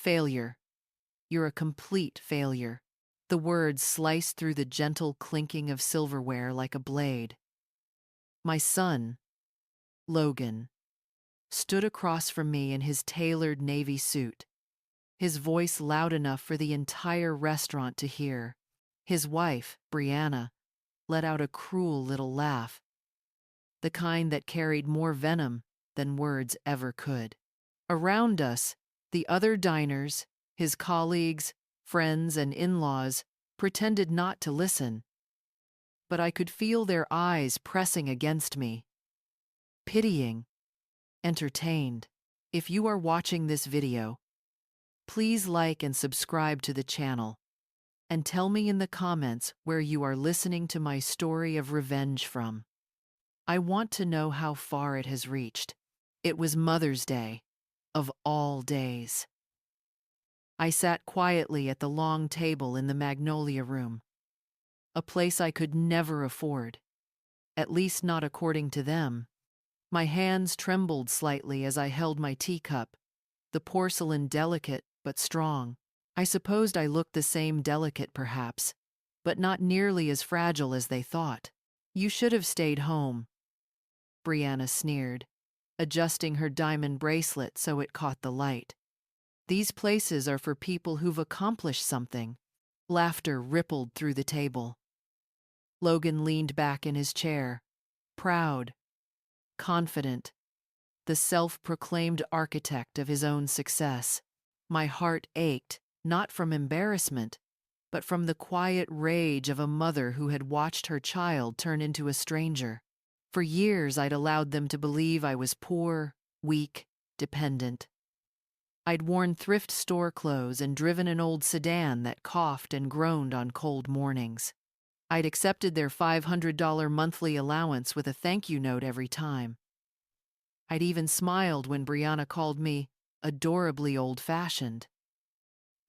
Failure. You're a complete failure. The words sliced through the gentle clinking of silverware like a blade. My son, Logan, stood across from me in his tailored navy suit, his voice loud enough for the entire restaurant to hear. His wife, Brianna, let out a cruel little laugh, the kind that carried more venom than words ever could. Around us, the other diners, his colleagues, friends, and in-laws pretended not to listen, but I could feel their eyes pressing against me, pitying, entertained. If you are watching this video, please like and subscribe to the channel, and tell me in the comments where you are listening to my story of revenge from. I want to know how far it has reached. It was Mother's Day, of all days. I sat quietly at the long table in the Magnolia Room, a place I could never afford, at least not according to them. My hands trembled slightly as I held my teacup, the porcelain delicate but strong. I supposed I looked the same delicate perhaps, but not nearly as fragile as they thought. You should have stayed home, Brianna sneered, adjusting her diamond bracelet so it caught the light. These places are for people who've accomplished something. Laughter rippled through the table. Logan leaned back in his chair, proud, confident, the self-proclaimed architect of his own success. My heart ached, not from embarrassment, but from the quiet rage of a mother who had watched her child turn into a stranger. For years, I'd allowed them to believe I was poor, weak, dependent. I'd worn thrift store clothes and driven an old sedan that coughed and groaned on cold mornings. I'd accepted their $500 monthly allowance with a thank you note every time. I'd even smiled when Brianna called me adorably old-fashioned.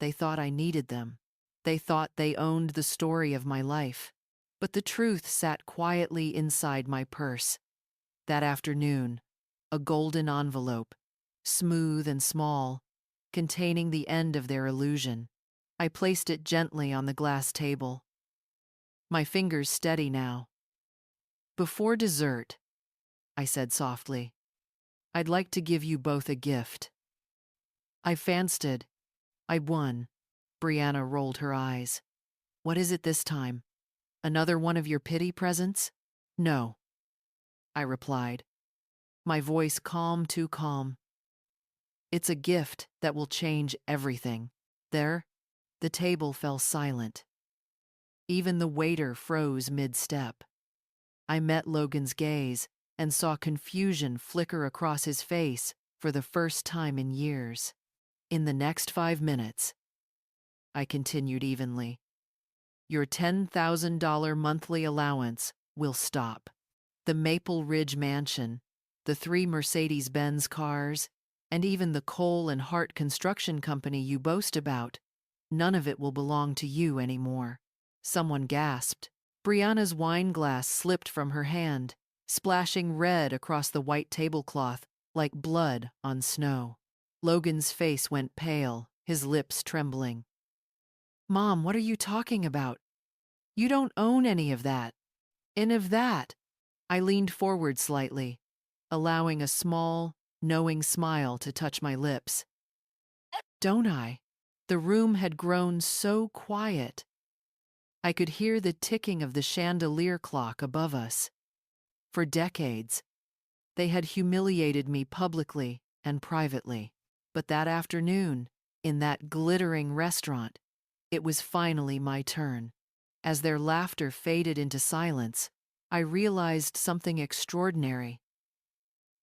They thought I needed them. They thought they owned the story of my life. But the truth sat quietly inside my purse. That afternoon, a golden envelope, smooth and small, containing the end of their illusion. I placed it gently on the glass table, my fingers steady now. Before dessert, I said softly, I'd like to give you both a gift. I fancied. I won. Brianna rolled her eyes. What is it this time? Another one of your pity presents? No, I replied, my voice calm, too calm. It's a gift that will change everything. There, the table fell silent. Even the waiter froze mid-step. I met Logan's gaze and saw confusion flicker across his face for the first time in years. In the next 5 minutes, I continued evenly, your $10,000 monthly allowance will stop. The Maple Ridge mansion, the 3 Mercedes-Benz cars, and even the coal and Hart construction company you boast about, none of it will belong to you anymore. Someone gasped. Brianna's wine glass slipped from her hand, splashing red across the white tablecloth like blood on snow. Logan's face went pale, his lips trembling. Mom, what are you talking about? You don't own any of that. And of that. I leaned forward slightly, allowing a small, knowing smile to touch my lips. Don't I? The room had grown so quiet. I could hear the ticking of the chandelier clock above us. For decades, they had humiliated me publicly and privately. But that afternoon, in that glittering restaurant, it was finally my turn. As their laughter faded into silence, I realized something extraordinary.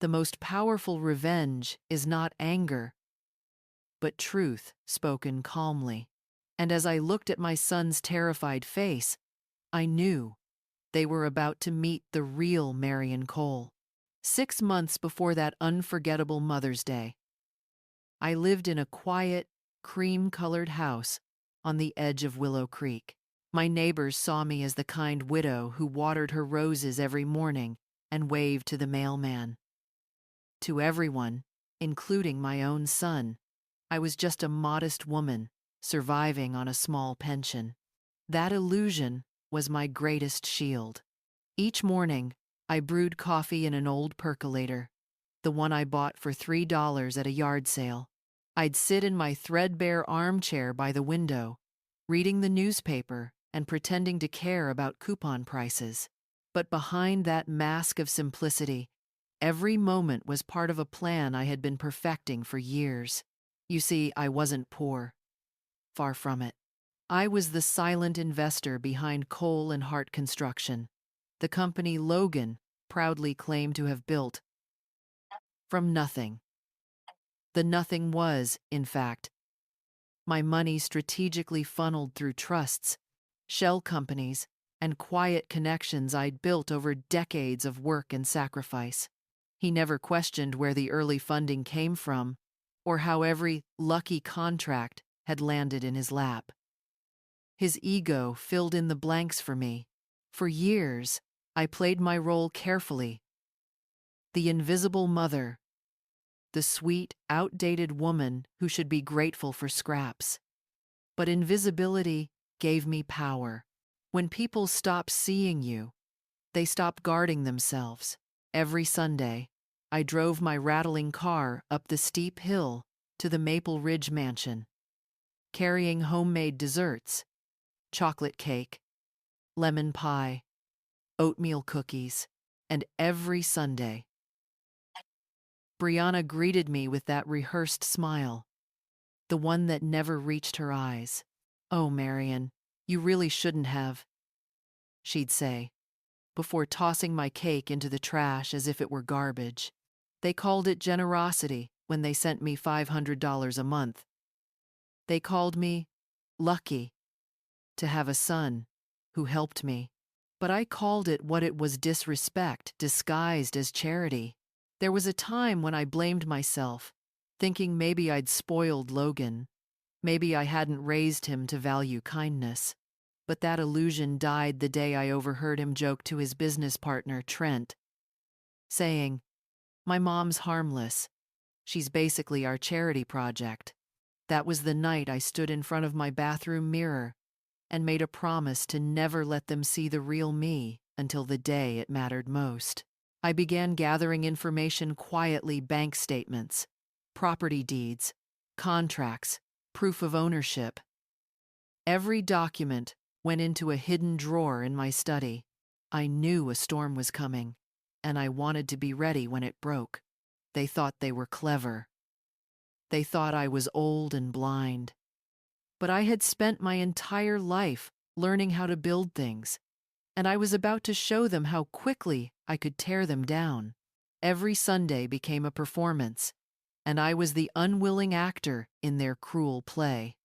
The most powerful revenge is not anger, but truth spoken calmly. And as I looked at my son's terrified face, I knew they were about to meet the real Marion Cole. 6 months before that unforgettable Mother's Day, I lived in a quiet, cream-colored house on the edge of Willow Creek. My neighbors saw me as the kind widow who watered her roses every morning and waved to the mailman. To everyone, including my own son, I was just a modest woman, surviving on a small pension. That illusion was my greatest shield. Each morning, I brewed coffee in an old percolator, the one I bought for $3 at a yard sale. I'd sit in my threadbare armchair by the window, reading the newspaper and pretending to care about coupon prices. But behind that mask of simplicity, every moment was part of a plan I had been perfecting for years. You see, I wasn't poor. Far from it. I was the silent investor behind Cole and Hart Construction, the company Logan proudly claimed to have built from nothing. The nothing was, in fact, my money strategically funneled through trusts, shell companies, and quiet connections I'd built over decades of work and sacrifice. He never questioned where the early funding came from or how every lucky contract had landed in his lap. His ego filled in the blanks for me. For years, I played my role carefully. The invisible mother, the sweet, outdated woman who should be grateful for scraps. But invisibility gave me power. When people stop seeing you, they stop guarding themselves. Every Sunday, I drove my rattling car up the steep hill to the Maple Ridge mansion, carrying homemade desserts, chocolate cake, lemon pie, oatmeal cookies, and every Sunday, Brianna greeted me with that rehearsed smile, the one that never reached her eyes. "Oh, Marion, you really shouldn't have," she'd say, before tossing my cake into the trash as if it were garbage. They called it generosity when they sent me $500 a month. They called me lucky to have a son who helped me. But I called it what it was: disrespect disguised as charity. There was a time when I blamed myself, thinking maybe I'd spoiled Logan. Maybe I hadn't raised him to value kindness. But that illusion died the day I overheard him joke to his business partner, Trent, saying, "My mom's harmless. She's basically our charity project." That was the night I stood in front of my bathroom mirror and made a promise to never let them see the real me until the day it mattered most. I began gathering information quietly: bank statements, property deeds, contracts, proof of ownership. Every document went into a hidden drawer in my study. I knew a storm was coming, and I wanted to be ready when it broke. They thought they were clever. They thought I was old and blind. But I had spent my entire life learning how to build things, and I was about to show them how quickly I could tear them down. Every Sunday became a performance, and I was the unwilling actor in their cruel play.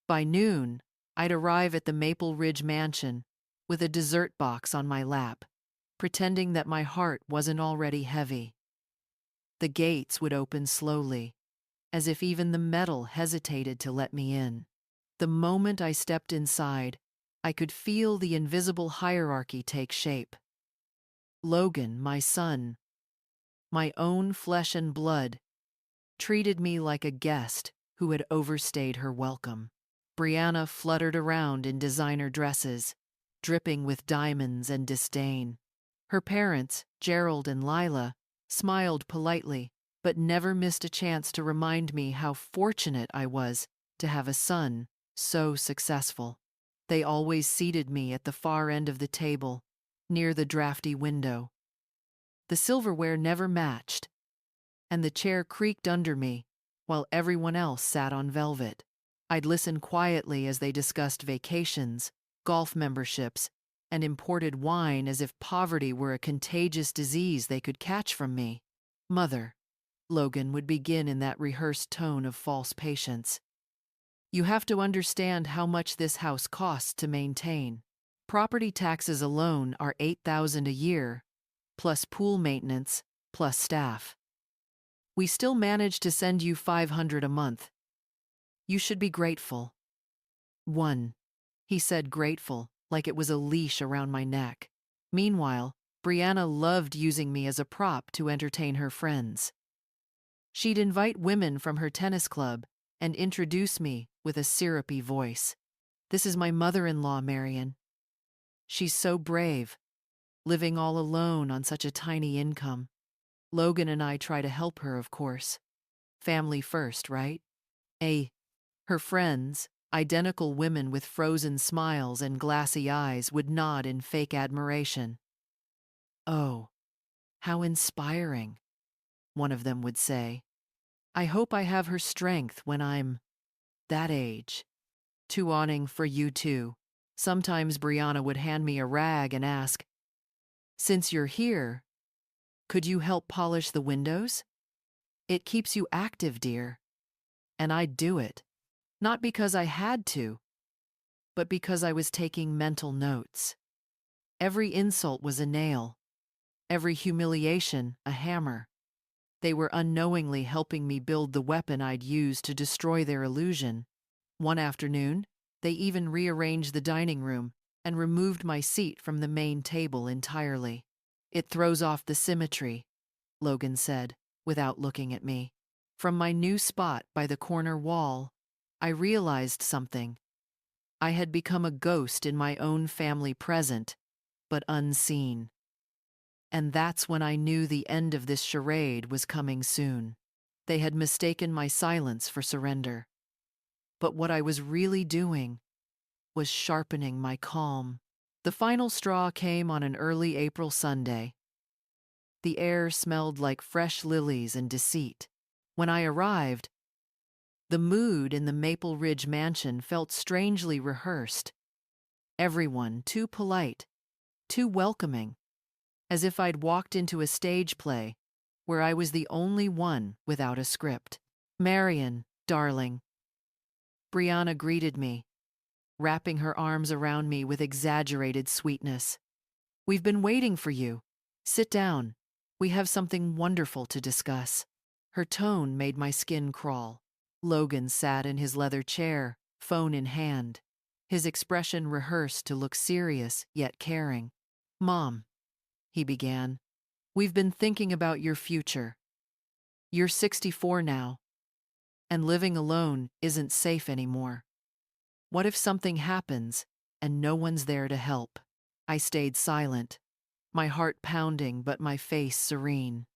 By noon, I'd arrive at the Maple Ridge mansion with a dessert box on my lap, pretending that my heart wasn't already heavy. The gates would open slowly, as if even the metal hesitated to let me in. The moment I stepped inside, I could feel the invisible hierarchy take shape. Logan, my son, my own flesh and blood, treated me like a guest who had overstayed her welcome. Brianna fluttered around in designer dresses, dripping with diamonds and disdain. Her parents, Gerald and Lila, smiled politely, but never missed a chance to remind me how fortunate I was to have a son so successful. They always seated me at the far end of the table, near the drafty window. The silverware never matched, and the chair creaked under me while everyone else sat on velvet. I'd listen quietly as they discussed vacations, golf memberships, and imported wine as if poverty were a contagious disease they could catch from me. "Mother," Logan would begin in that rehearsed tone of false patience, "you have to understand how much this house costs to maintain. Property taxes alone are $8,000 a year, plus pool maintenance, plus staff. We still manage to send you $500 a month. You should be grateful." "One," he said, grateful, like it was a leash around my neck. Meanwhile, Brianna loved using me as a prop to entertain her friends. She'd invite women from her tennis club and introduce me with a syrupy voice. "This is my mother-in-law, Marion. She's so brave, living all alone on such a tiny income. Logan and I try to help her, of course. Family first, right?" Her friends, identical women with frozen smiles and glassy eyes, would nod in fake admiration. "Oh, how inspiring," one of them would say. "I hope I have her strength when I'm that age." "Too awning for you too." Sometimes Brianna would hand me a rag and ask, "Since you're here, could you help polish the windows? It keeps you active, dear." And I'd do it, not because I had to, but because I was taking mental notes. Every insult was a nail, every humiliation a hammer. They were unknowingly helping me build the weapon I'd use to destroy their illusion. One afternoon, they even rearranged the dining room and removed my seat from the main table entirely. "It throws off the symmetry," Logan said, without looking at me. From my new spot by the corner wall, I realized something. I had become a ghost in my own family present, but unseen. And that's when I knew the end of this charade was coming soon. They had mistaken my silence for surrender. But what I was really doing was sharpening my calm. The final straw came on an early April Sunday. The air smelled like fresh lilies and deceit. When I arrived, the mood in the Maple Ridge mansion felt strangely rehearsed. Everyone too polite, too welcoming, as if I'd walked into a stage play where I was the only one without a script. "Marion, darling." Brianna greeted me, wrapping her arms around me with exaggerated sweetness. "We've been waiting for you. Sit down. We have something wonderful to discuss." Her tone made my skin crawl. Logan sat in his leather chair, phone in hand, his expression rehearsed to look serious yet caring. "Mom," he began, "we've been thinking about your future. You're 64 now, and living alone isn't safe anymore. What if something happens and no one's there to help?" I stayed silent, my heart pounding but my face serene.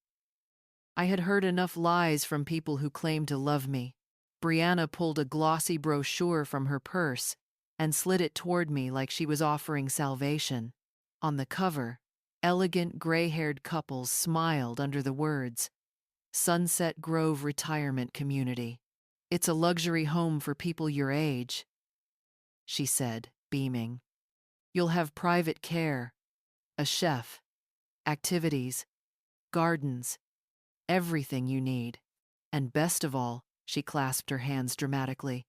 I had heard enough lies from people who claimed to love me. Brianna pulled a glossy brochure from her purse and slid it toward me like she was offering salvation. On the cover, elegant gray-haired couples smiled under the words, "Sunset Grove Retirement Community. It's a luxury home for people your age," she said, beaming. "You'll have private care, a chef, activities, gardens, everything you need. And best of all," she clasped her hands dramatically,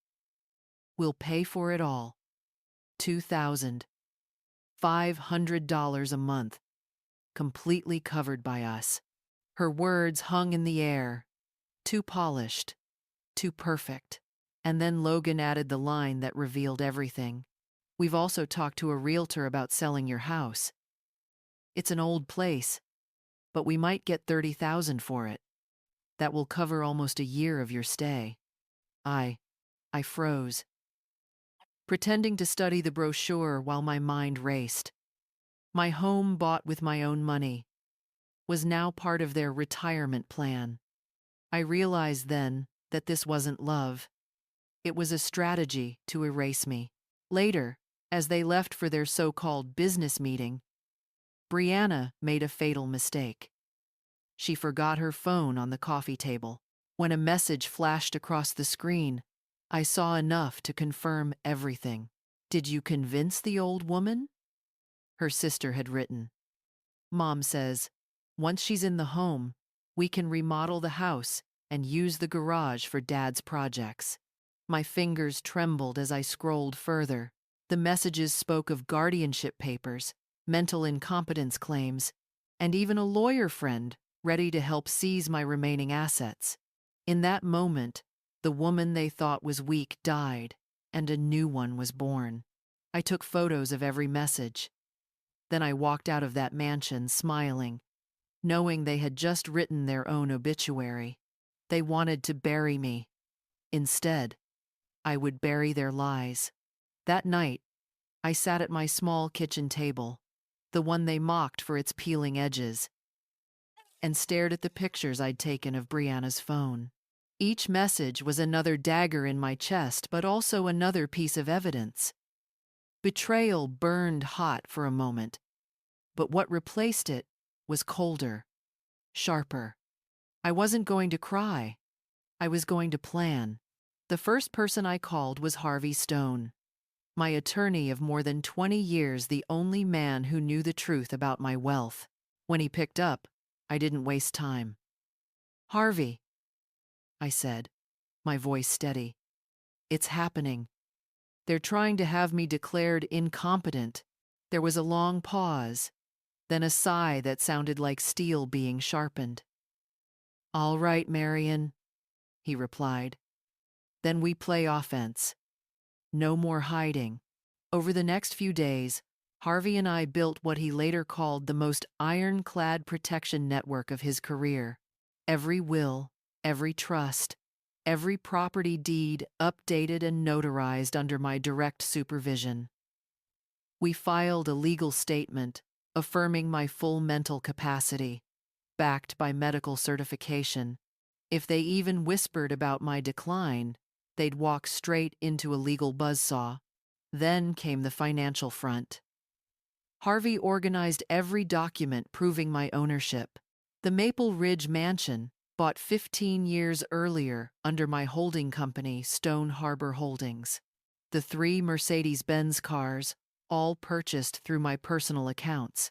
"we'll pay for it all. $2,500 a month, completely covered by us." Her words hung in the air, too polished, too perfect. And then Logan added the line that revealed everything. "We've also talked to a realtor about selling your house. It's an old place, but we might get $30,000 for it. That will cover almost a year of your stay." I froze, pretending to study the brochure while my mind raced. My home, bought with my own money, was now part of their retirement plan. I realized then that this wasn't love. It was a strategy to erase me. Later, as they left for their so-called business meeting, Brianna made a fatal mistake. She forgot her phone on the coffee table. When a message flashed across the screen, I saw enough to confirm everything. "Did you convince the old woman?" her sister had written. "Mom says, once she's in the home, we can remodel the house and use the garage for Dad's projects." My fingers trembled as I scrolled further. The messages spoke of guardianship papers, mental incompetence claims, and even a lawyer friend ready to help seize my remaining assets. In that moment, the woman they thought was weak died, and a new one was born. I took photos of every message. Then I walked out of that mansion smiling, knowing they had just written their own obituary. They wanted to bury me, Instead, I would bury their lies. That night, I sat at my small kitchen table, the one they mocked for its peeling edges, and stared at the pictures I'd taken of Brianna's phone. Each message was another dagger in my chest, but also another piece of evidence. Betrayal burned hot for a moment, but what replaced it was colder, sharper. I wasn't going to cry. I was going to plan. The first person I called was Harvey Stone, my attorney of more than 20 years, the only man who knew the truth about my wealth. When he picked up, I didn't waste time. "Harvey," I said, my voice steady. "It's happening. They're trying to have me declared incompetent." There was a long pause, then a sigh that sounded like steel being sharpened. "All right, Marion," he replied. "Then we play offense. No more hiding." Over the next few days, Harvey and I built what he later called the most ironclad protection network of his career. Every will, every trust, every property deed updated and notarized under my direct supervision. We filed a legal statement affirming my full mental capacity, backed by medical certification. If they even whispered about my decline, they'd walk straight into a legal buzzsaw. Then came the financial front. Harvey organized every document proving my ownership. The Maple Ridge mansion, bought 15 years earlier under my holding company, Stone Harbor Holdings. The 3 Mercedes-Benz cars, all purchased through my personal accounts.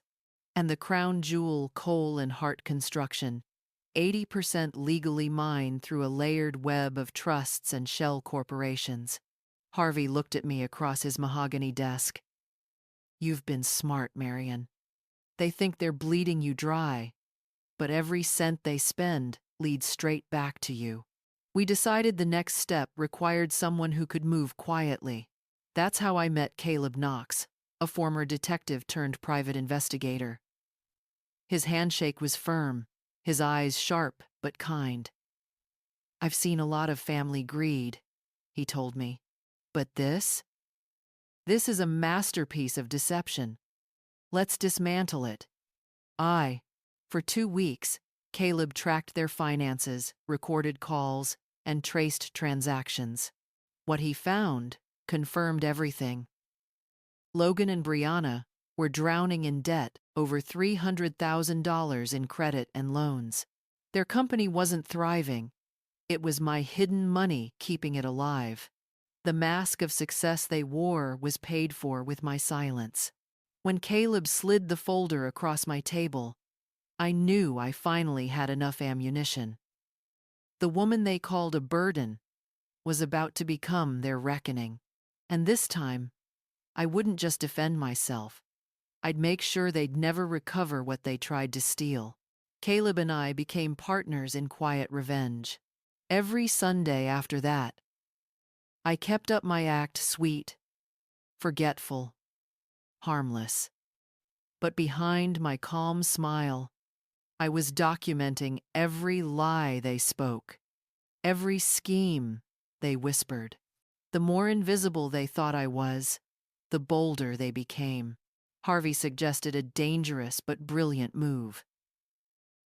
And the crown jewel Cole and Hart construction, 80% legally mine through a layered web of trusts and shell corporations. Harvey looked at me across his mahogany desk. "You've been smart, Marion. They think they're bleeding you dry, but every cent they spend leads straight back to you." We decided the next step required someone who could move quietly. That's how I met Caleb Knox, a former detective turned private investigator. His handshake was firm, his eyes sharp but kind. "I've seen a lot of family greed," he told me. "But this is a masterpiece of deception. Let's dismantle it." For 2 weeks, Caleb tracked their finances, recorded calls, and traced transactions. What he found confirmed everything. Logan and Brianna were drowning in debt, over $300,000 in credit and loans. Their company wasn't thriving. It was my hidden money keeping it alive. The mask of success they wore was paid for with my silence. When Caleb slid the folder across my table, I knew I finally had enough ammunition. The woman they called a burden was about to become their reckoning. And this time, I wouldn't just defend myself. I'd make sure they'd never recover what they tried to steal. Caleb and I became partners in quiet revenge. Every Sunday after that, I kept up my act sweet, forgetful, harmless. But behind my calm smile, I was documenting every lie they spoke, every scheme they whispered. The more invisible they thought I was, the bolder they became. Harvey suggested a dangerous but brilliant move.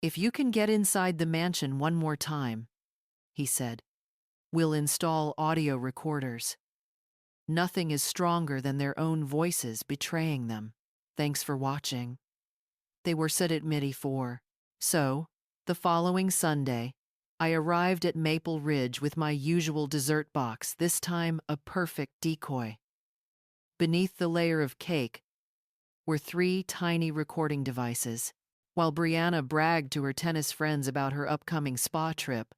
"If you can get inside the mansion one more time," he said, "we'll install audio recorders. Nothing is stronger than their own voices betraying them. Thanks for watching." They were set at MIDI 4. So, the following Sunday, I arrived at Maple Ridge with my usual dessert box, this time a perfect decoy. Beneath the layer of cake were 3 tiny recording devices. While Brianna bragged to her tennis friends about her upcoming spa trip,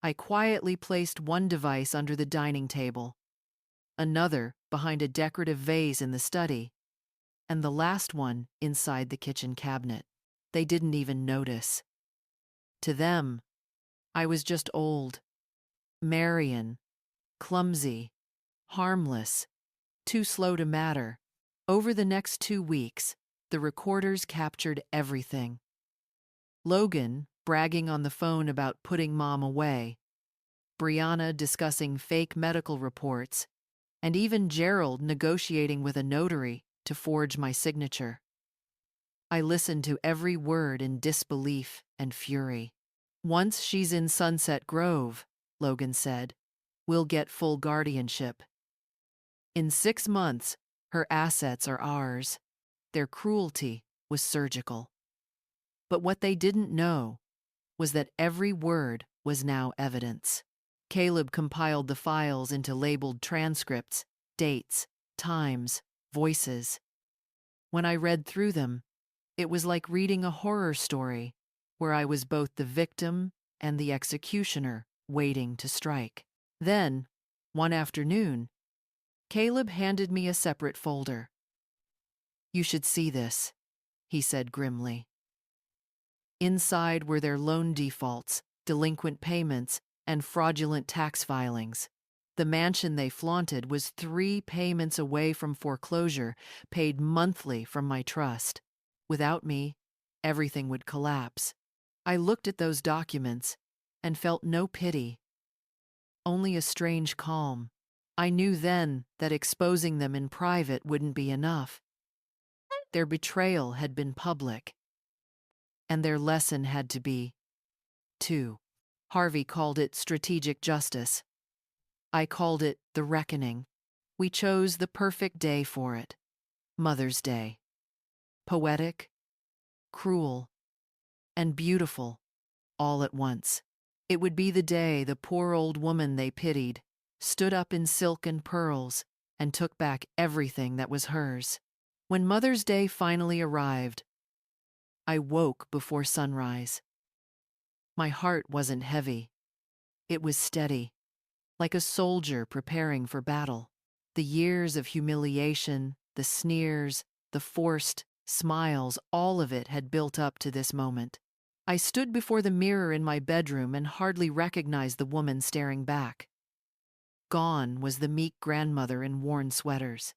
I quietly placed one device under the dining table, another behind a decorative vase in the study, and the last one inside the kitchen cabinet. They didn't even notice. To them, I was just old, Marion, clumsy, harmless, too slow to matter. Over the next 2 weeks, the recorders captured everything. Logan bragging on the phone about putting Mom away, Brianna discussing fake medical reports, and even Gerald negotiating with a notary to forge my signature. I listened to every word in disbelief and fury. "Once she's in Sunset Grove," Logan said, "we'll get full guardianship. In 6 months, her assets are ours." Their cruelty was surgical. But what they didn't know was that every word was now evidence. Caleb compiled the files into labeled transcripts, dates, times, voices. When I read through them, it was like reading a horror story where I was both the victim and the executioner waiting to strike. Then, one afternoon, Caleb handed me a separate folder. "You should see this," he said grimly. Inside were their loan defaults, delinquent payments, and fraudulent tax filings. The mansion they flaunted was 3 payments away from foreclosure, paid monthly from my trust. Without me, everything would collapse. I looked at those documents and felt no pity, only a strange calm. I knew then that exposing them in private wouldn't be enough. Their betrayal had been public, and their lesson had to be, too. Harvey called it strategic justice. I called it the reckoning. We chose the perfect day for it. Mother's Day. Poetic, cruel, and beautiful, all at once. It would be the day the poor old woman they pitied stood up in silk and pearls and took back everything that was hers. When Mother's Day finally arrived, I woke before sunrise. My heart wasn't heavy. It was steady, like a soldier preparing for battle. The years of humiliation, the sneers, the forced smiles, all of it had built up to this moment. I stood before the mirror in my bedroom and hardly recognized the woman staring back. Gone was the meek grandmother in worn sweaters.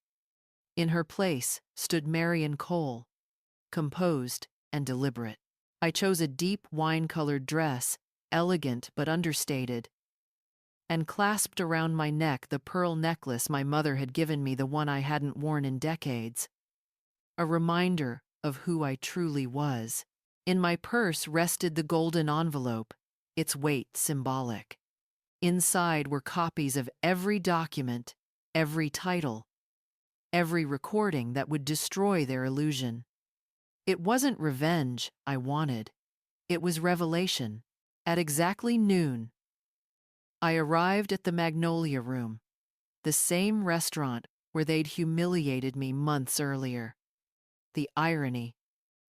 In her place stood Marion Cole, composed and deliberate. I chose a deep wine-colored dress, elegant but understated, and clasped around my neck the pearl necklace my mother had given me, the one I hadn't worn in decades. A reminder of who I truly was. In my purse rested the golden envelope, its weight symbolic. Inside were copies of every document, every title, every recording that would destroy their illusion. It wasn't revenge I wanted. It was revelation. At exactly noon, I arrived at the Magnolia Room, the same restaurant where they'd humiliated me months earlier. The irony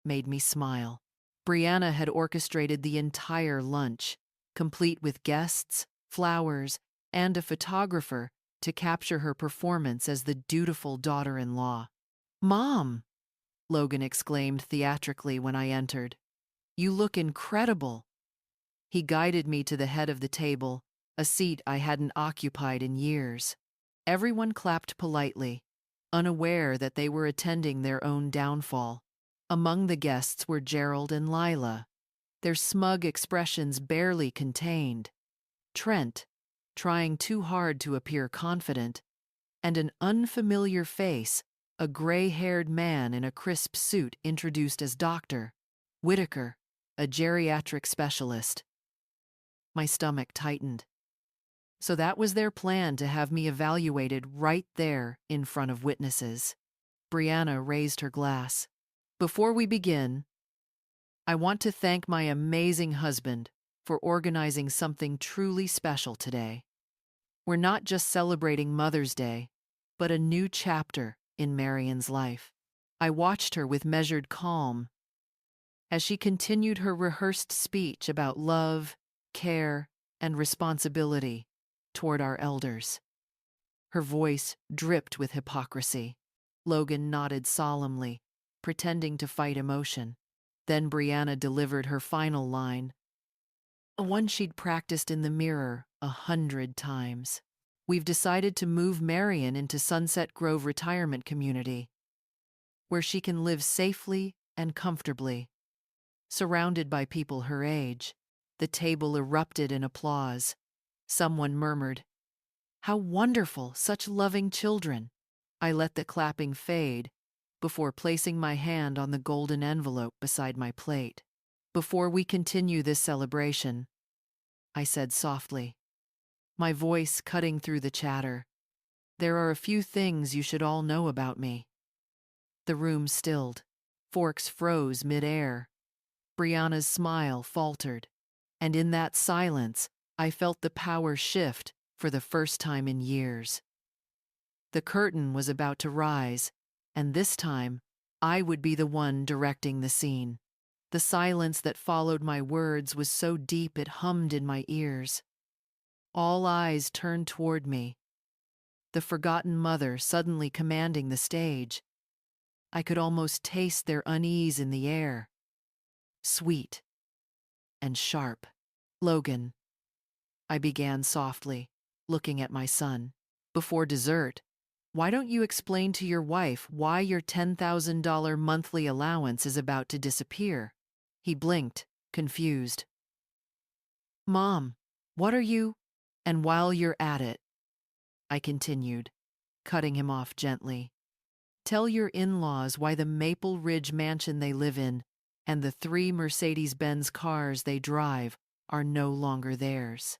made me smile. Brianna had orchestrated the entire lunch, complete with guests, flowers, and a photographer to capture her performance as the dutiful daughter-in-law. "Mom!" Logan exclaimed theatrically when I entered. "You look incredible." He guided me to the head of the table, a seat I hadn't occupied in years. Everyone clapped politely, unaware that they were attending their own downfall. Among the guests were Gerald and Lila, their smug expressions barely contained. Trent, trying too hard to appear confident, and an unfamiliar face, a gray-haired man in a crisp suit introduced as Dr. Whitaker, a geriatric specialist. My stomach tightened. So that was their plan, to have me evaluated right there in front of witnesses. Brianna raised her glass. "Before we begin, I want to thank my amazing husband for organizing something truly special today. We're not just celebrating Mother's Day, but a new chapter in Marion's life." I watched her with measured calm as she continued her rehearsed speech about love, care, and responsibility toward our elders. Her voice dripped with hypocrisy. Logan nodded solemnly, pretending to fight emotion. Then Brianna delivered her final line, one she'd practiced in the mirror 100 times. "We've decided to move Marion into Sunset Grove Retirement Community, where she can live safely and comfortably, surrounded by people her age." The table erupted in applause. Someone murmured, "How wonderful, such loving children." I let the clapping fade before placing my hand on the golden envelope beside my plate. "Before we continue this celebration," I said softly, my voice cutting through the chatter, "there are a few things you should all know about me." The room stilled. Forks froze mid-air. Brianna's smile faltered. And in that silence, I felt the power shift for the first time in years. The curtain was about to rise, and this time, I would be the one directing the scene. The silence that followed my words was so deep it hummed in my ears. All eyes turned toward me, the forgotten mother suddenly commanding the stage. I could almost taste their unease in the air. Sweet and sharp. "Logan," I began softly, looking at my son. "Before dessert, why don't you explain to your wife why your $10,000 monthly allowance is about to disappear?" He blinked, confused. "Mom, what are you—" "And while you're at it," I continued, cutting him off gently, "tell your in-laws why the Maple Ridge mansion they live in and the 3 Mercedes-Benz cars they drive are no longer theirs."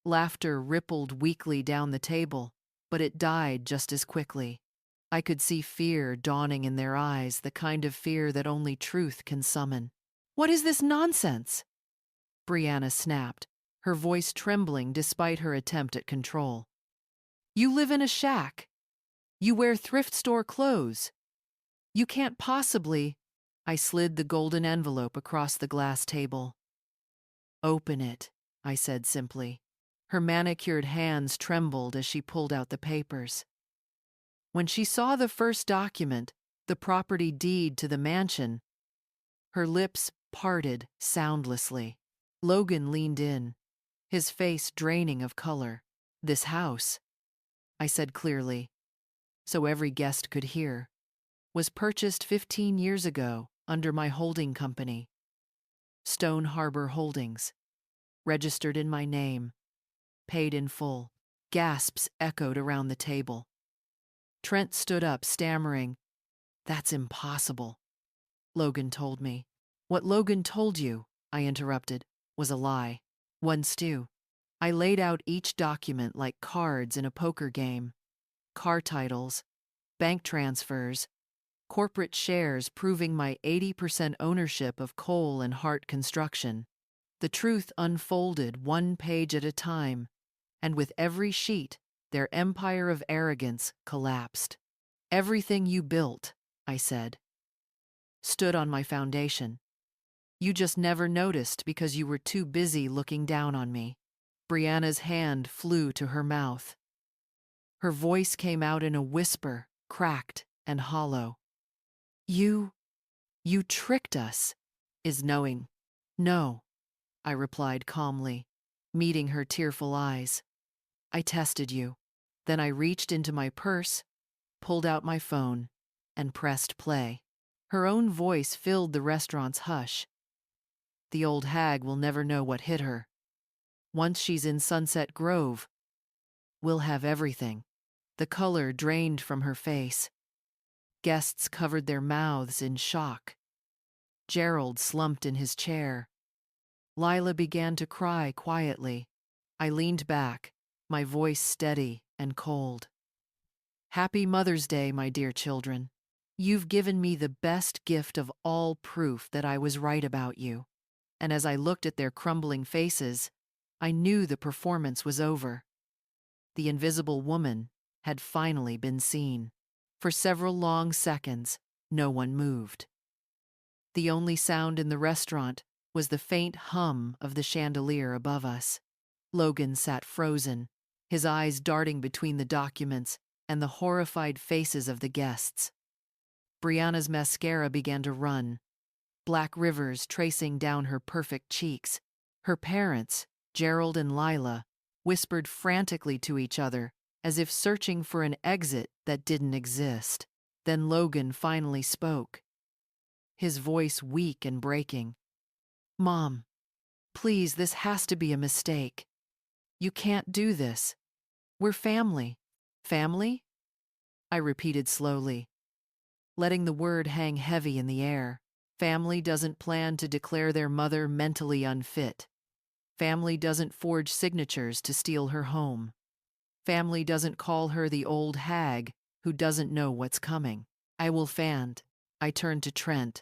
Laughter rippled weakly down the table, but it died just as quickly. I could see fear dawning in their eyes, the kind of fear that only truth can summon. "What is this nonsense?" Brianna snapped, her voice trembling despite her attempt at control. "You live in a shack. You wear thrift store clothes. You can't possibly—" I slid the golden envelope across the glass table. "Open it," I said simply. Her manicured hands trembled as she pulled out the papers. When she saw the first document, the property deed to the mansion, her lips parted soundlessly. Logan leaned in, his face draining of color. "This house," I said clearly, so every guest could hear, "was purchased 15 years ago under my holding company, Stone Harbor Holdings, registered in my name, paid in full." Gasps echoed around the table. Trent stood up, stammering, "That's impossible," Logan told me. "What Logan told you," I interrupted, "was a lie. Once too, I laid out each document like cards in a poker game. Car titles, bank transfers, corporate shares proving my 80% ownership of Cole and Hart Construction. The truth unfolded one page at a time, and with every sheet, their empire of arrogance collapsed. "Everything you built," I said, "stood on my foundation. You just never noticed because you were too busy looking down on me." Brianna's hand flew to her mouth. Her voice came out in a whisper, cracked and hollow. You tricked us," is knowing. "No," I replied calmly, meeting her tearful eyes. "I tested you. Then I reached into my purse, pulled out my phone, and pressed play." Her own voice filled the restaurant's hush. "The old hag will never know what hit her. Once she's in Sunset Grove, we'll have everything." The color drained from her face. Guests covered their mouths in shock. Gerald slumped in his chair. Lila began to cry quietly. I leaned back, my voice steady and cold. "Happy Mother's Day, my dear children. You've given me the best gift of all proof that I was right about you." And as I looked at their crumbling faces, I knew the performance was over. The invisible woman had finally been seen. For several long seconds, no one moved. The only sound in the restaurant was the faint hum of the chandelier above us. Logan sat frozen, his eyes darting between the documents and the horrified faces of the guests. Brianna's mascara began to run, black rivers tracing down her perfect cheeks. Her parents, Gerald and Lila, whispered frantically to each other, as if searching for an exit that didn't exist. Then Logan finally spoke, his voice weak and breaking. "Mom, please, this has to be a mistake. You can't do this. We're family. Family? I repeated slowly, letting the word hang heavy in the air. Family doesn't plan to declare their mother mentally unfit. Family doesn't forge signatures to steal her home. Family doesn't call her the old hag who doesn't know what's coming. I will fanned. I turned to Trent,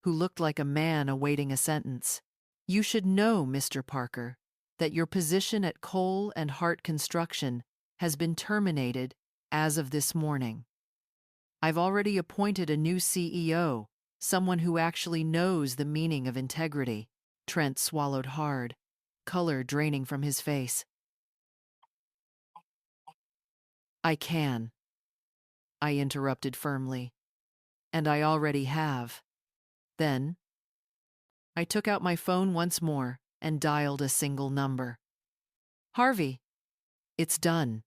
who looked like a man awaiting a sentence. You should know, Mr. Parker, that your position at Cole and Hart Construction has been terminated as of this morning. I've already appointed a new CEO, someone who actually knows the meaning of integrity. Trent swallowed hard, color draining from his face. I can, I interrupted firmly. And I already have. Then, I took out my phone once more and dialed a single number. Harvey, it's done,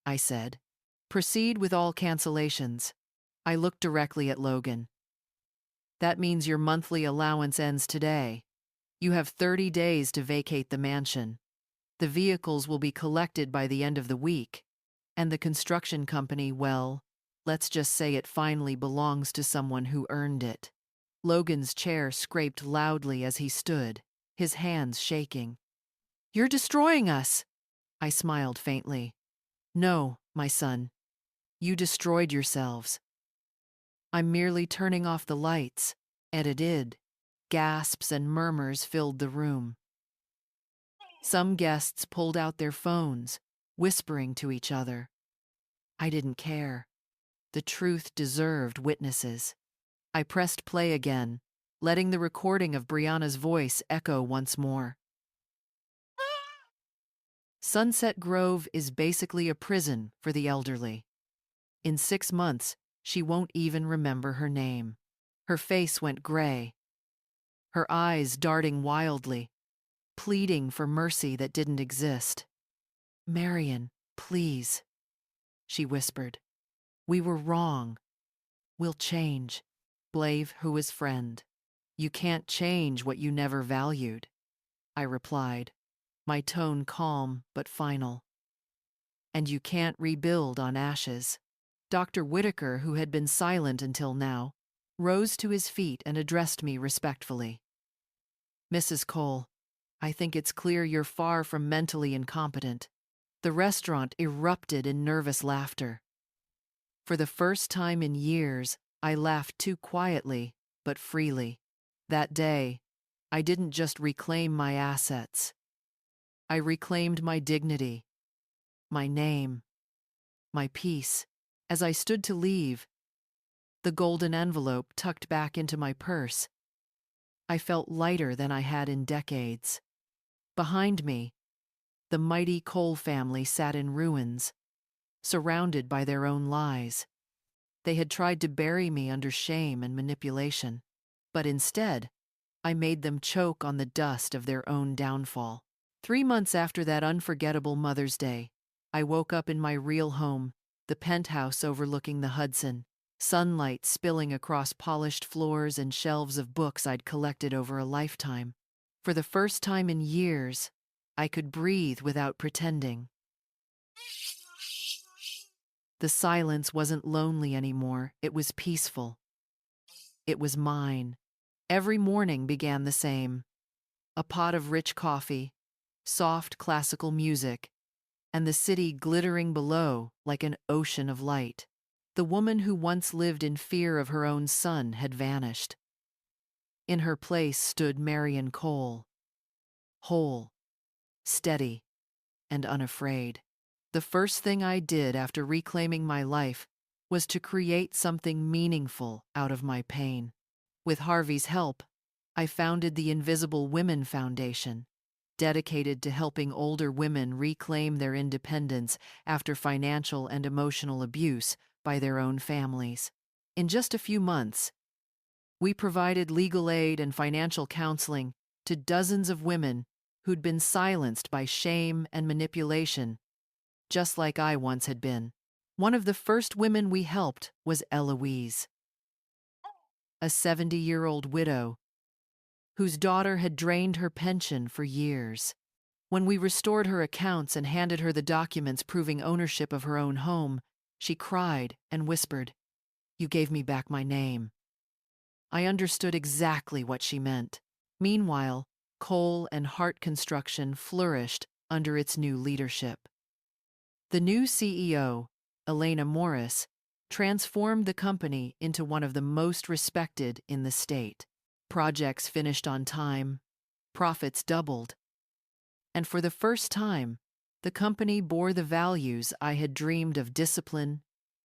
I said. Proceed with all cancellations. I looked directly at Logan. That means your monthly allowance ends today. You have 30 days to vacate the mansion. The vehicles will be collected by the end of the week, and the construction company, well, let's just say it finally belongs to someone who earned it. Logan's chair scraped loudly as he stood, his hands shaking. You're destroying us, I smiled faintly. No, my son. You destroyed yourselves. I'm merely turning off the lights, and it did. Gasps and murmurs filled the room. Some guests pulled out their phones, whispering to each other. I didn't care. The truth deserved witnesses. I pressed play again, letting the recording of Brianna's voice echo once more. Sunset Grove is basically a prison for the elderly. In 6 months, she won't even remember her name. Her face went gray, her eyes darting wildly, pleading for mercy that didn't exist. Marion, please, she whispered. We were wrong. We'll change. Blave, who is friend. You can't change what you never valued, I replied, my tone calm but final. And you can't rebuild on ashes. Dr. Whitaker, who had been silent until now, rose to his feet and addressed me respectfully. Mrs. Cole, I think it's clear you're far from mentally incompetent. The restaurant erupted in nervous laughter. For the first time in years, I laughed too quietly, but freely. That day, I didn't just reclaim my assets. I reclaimed my dignity, my name, my peace. As I stood to leave, the golden envelope tucked back into my purse, I felt lighter than I had in decades. Behind me, the mighty Cole family sat in ruins, surrounded by their own lies. They had tried to bury me under shame and manipulation, but instead, I made them choke on the dust of their own downfall. 3 months after that unforgettable Mother's Day, I woke up in my real home, the penthouse overlooking the Hudson, sunlight spilling across polished floors and shelves of books I'd collected over a lifetime. For the first time in years, I could breathe without pretending. The silence wasn't lonely anymore, it was peaceful. It was mine. Every morning began the same. A pot of rich coffee, soft classical music, and the city glittering below like an ocean of light. The woman who once lived in fear of her own son had vanished. In her place stood Marion Cole, whole, steady, and unafraid. The first thing I did after reclaiming my life was to create something meaningful out of my pain. With Harvey's help, I founded the Invisible Women Foundation, dedicated to helping older women reclaim their independence after financial and emotional abuse by their own families. In just a few months, we provided legal aid and financial counseling to dozens of women who'd been silenced by shame and manipulation, just like I once had been. One of the first women we helped was Eloise, a 70-year-old widow whose daughter had drained her pension for years. When we restored her accounts and handed her the documents proving ownership of her own home, she cried and whispered, "You gave me back my name." I understood exactly what she meant. Meanwhile, coal and heart construction flourished under its new leadership. The new CEO, Elena Morris, transformed the company into one of the most respected in the state. Projects finished on time, profits doubled, and for the first time, the company bore the values I had dreamed of: discipline,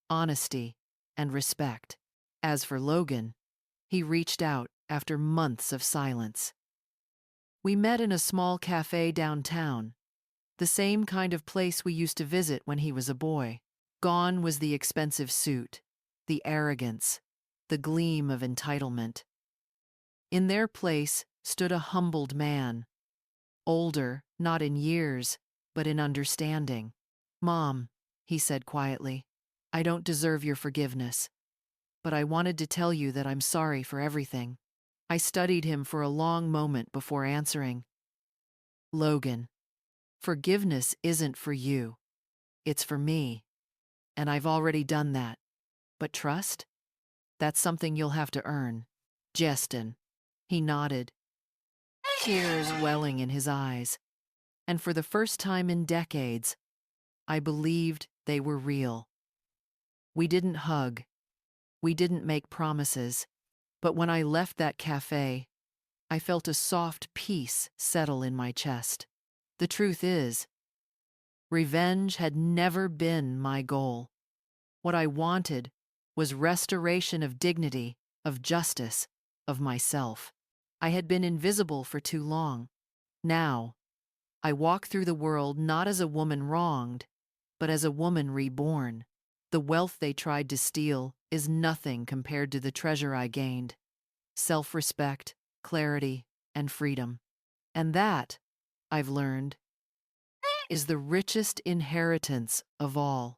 honesty, and respect. As for Logan, he reached out after months of silence. We met in a small cafe downtown, the same kind of place we used to visit when he was a boy. Gone was the expensive suit, the arrogance, the gleam of entitlement. In their place stood a humbled man, older, not in years, but in understanding. "Mom," he said quietly, "I don't deserve your forgiveness, but I wanted to tell you that I'm sorry for everything." I studied him for a long moment before answering. "Logan, forgiveness isn't for you. It's for me. And I've already done that. But trust? That's something you'll have to earn." "Justin." He nodded, tears welling in his eyes. And for the first time in decades, I believed they were real. We didn't hug. We didn't make promises. But when I left that cafe, I felt a soft peace settle in my chest. The truth is, revenge had never been my goal. What I wanted was restoration of dignity, of justice, of myself. I had been invisible for too long. Now, I walk through the world not as a woman wronged, but as a woman reborn. The wealth they tried to steal is nothing compared to the treasure I gained: self-respect, clarity, and freedom. And that, I've learned, is the richest inheritance of all.